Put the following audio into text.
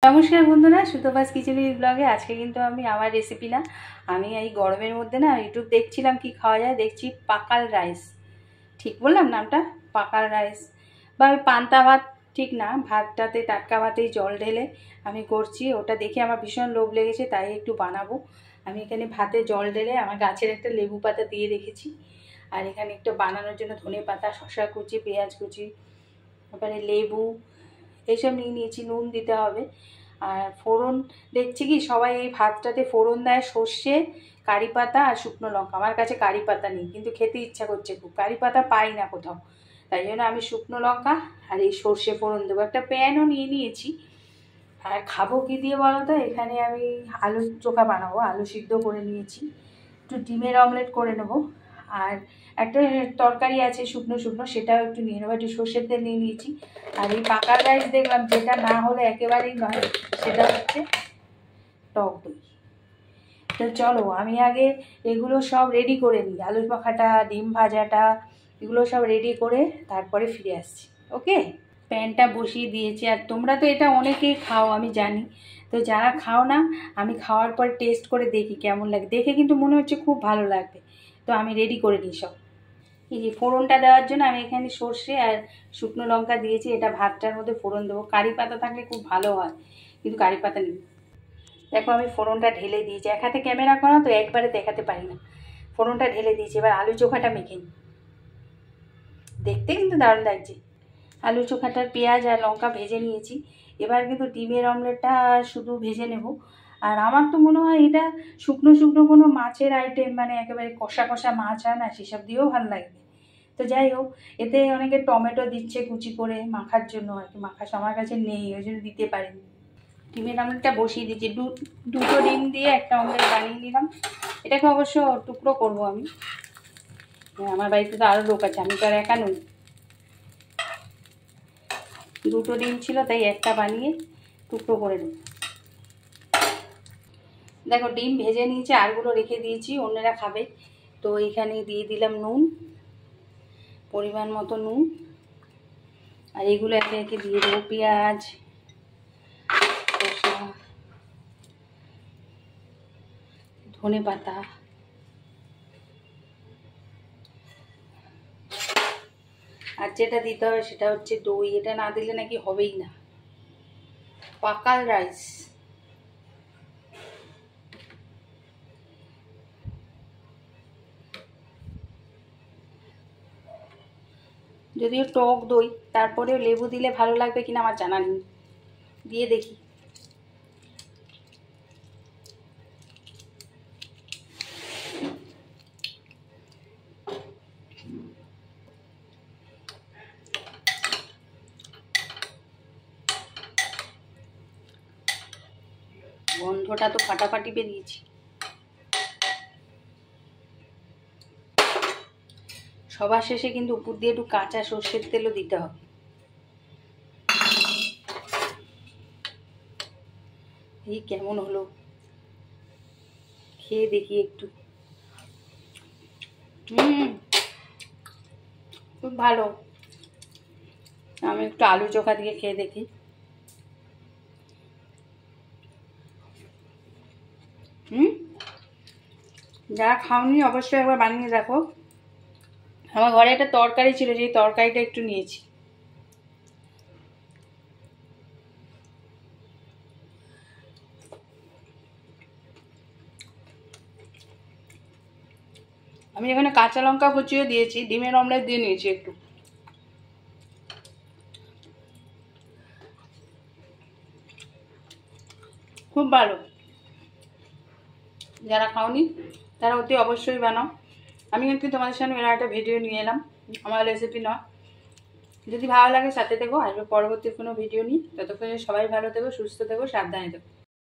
নমস্কার বন্ধুরা, সুতোপাস কিচেনের ব্লগে আজকে কিন্তু আমি আমার রেসিপি না, আমি এই গরমের মধ্যে না ইউটিউব দেখছিলাম কি খাওয়া যায়। দেখছি পাকাল রাইস, ঠিক বললাম নামটা? পাকাল রাইস বা ওই পান্তা ভাত, ঠিক না, ভাতটাতে টাটকা ভাতেই জল ঢেলে আমি করছি। ওটা দেখে আমার ভীষণ লোভ লেগেছে, তাই একটু বানাবো। আমি এখানে ভাতে জল ঢেলে আমার গাছের একটা লেবু পাতা দিয়ে রেখেছি, আর এখানে একটু বানানোর জন্য ধনে পাতা, শসা কুচি, পেঁয়াজ কুচি, তারপরে লেবু এইসব নিয়ে নিয়েছি। নুন দিতে হবে। আর ফোড়ন দেখছি কি সবাই এই ভাতটাতে ফোড়ন দেয় সর্ষে, কারি পাতা আর শুকনো লঙ্কা। আমার কাছে কারি পাতা নেই, কিন্তু খেতে ইচ্ছা করছে খুব। কারি পাতা পাই না কোথাও, তাই জন্য আমি শুকনো লঙ্কা আর এই সর্ষে ফোড়ন দেবো। একটা প্যানও নিয়ে নিয়েছি। আর খাবো কি দিয়ে বলো তো? এখানে আমি আলুর চোখা বানাবো, আলু সিদ্ধ করে নিয়েছি, একটু ডিমের অমলেট করে নেবো। আর একটা তরকারি আছে শুকনো শুকনো, সেটাও একটু নিয়ে নেবো। একটু সর্ষের তেল নিয়ে নিয়েছি। আর এই পাকা রাইস দেখলাম যেটা না হলে একেবারেই নয়, সেটা হচ্ছে টক দই। তো চলো আমি আগে এগুলো সব রেডি করে নিই, আলু মাখাটা, ডিম ভাজাটা, এগুলো সব রেডি করে তারপরে ফিরে আসছি। ওকে, প্যানটা বসিয়ে দিয়েছি। আর তোমরা তো এটা অনেকেই খাও আমি জানি, তো যারা খাও না, আমি খাওয়ার পর টেস্ট করে দেখি কেমন লাগে। দেখে কিন্তু মনে হচ্ছে খুব ভালো লাগবে, তো আমি রেডি করে নিই সব। এই যে ফোড়নটা দেওয়ার জন্য আমি এখানে সর্ষে আর শুকনো লঙ্কা দিয়েছি। এটা ভাতটার মধ্যে ফোড়ন দেবো। কারি পাতা থাকলে খুব ভালো হয়, কিন্তু কারি পাতা নেই। দেখো আমি ফোড়নটা ঢেলে দিয়েছি। এক হাতে ক্যামেরা করা তো একবারে দেখাতে পারি না। ফোড়নটা ঢেলে দিয়েছি। এবার আলু চোখাটা মেখে নিই। দেখতে কিন্তু দারুণ লাগছে। আলু চোখাটার পেঁয়াজ আর লঙ্কা ভেজে নিয়েছি। এবার কিন্তু ডিমের অমলেটটা শুধু ভেজে নেব। আর আমার তো মনে হয় এটা শুকনো শুকনো কোনো মাছের আইটেম, মানে একেবারে কষা কষা মাছ হয় না, সেসব দিয়েও ভালো লাগবে। তো যাই হোক, এতে অনেকে টমেটো দিচ্ছে কুচি করে মাখার জন্য, আর কি মাখা আমার কাছে নেই, ওই জন্য দিতে পারিনি। ডিমের অমলেটটা বসিয়ে দিয়েছি। দুটো ডিম দিয়ে একটা অমলেট বানিয়ে নিলাম। এটাকে অবশ্য টুকরো করব আমি। আমার বাড়িতে তো আরও লোক আছে, আমি তো আর একা নই। দুটো ডিম ছিল তাই একটা বানিয়ে টুকরো করে দেব। দেখো ডিম ভেজে নিয়েছি, আরগুলো রেখে দিয়েছি, অন্যরা খাবে। তো এখানে দিয়ে দিলাম নুন, পরিমাণ মতো নুন। আর এগুলো একে একে দিয়ে দেবো পেঁয়াজ, শসা, ধনে পাতা, আর যেটা দিতে হবে সেটা হচ্ছে দই। এটা না দিলে নাকি হবেই না। পাকাল রাইস। যদিও টক দই, তারপরেও লেবু দিলে ভালো লাগবে কিনা আমার জানা নেই, দিয়ে দেখি। গন্ধটা তো ফাটাফাটি বেরিয়েছে। সবার শেষে কিন্তু উপর দিয়ে একটু কাঁচা সর্ষের তেলও দিতে হবে। এই কেমন হলো খেয়ে দেখি একটু। খুব ভালো। আমি একটু আলু চোখা দিয়ে খেয়ে দেখি। যারা খাওনি অবশ্যই একবার বানিয়ে দেখো। আমার ঘরে একটা তরকারি ছিল, যেই তরকারিটা একটু নিয়েছি। আমি এখানে কাঁচা লঙ্কা কুচিয়ে দিয়েছি, ডিমের অমলেট দিয়ে নিয়েছি একটু। খুব ভালো। যারা খাওনি তারা অতি অবশ্যই বানাও। আমি কিন্তু তোমাদের সামনে এর একটা ভিডিও নিয়ে এলাম, আমার রেসিপি নয়। যদি ভালো লাগে সাথে থেকো, আসবে পরবর্তী কোনো ভিডিও নিই। ততক্ষণে সবাই ভালো থেকো, সুস্থ থেকো, সাবধানে থেকো।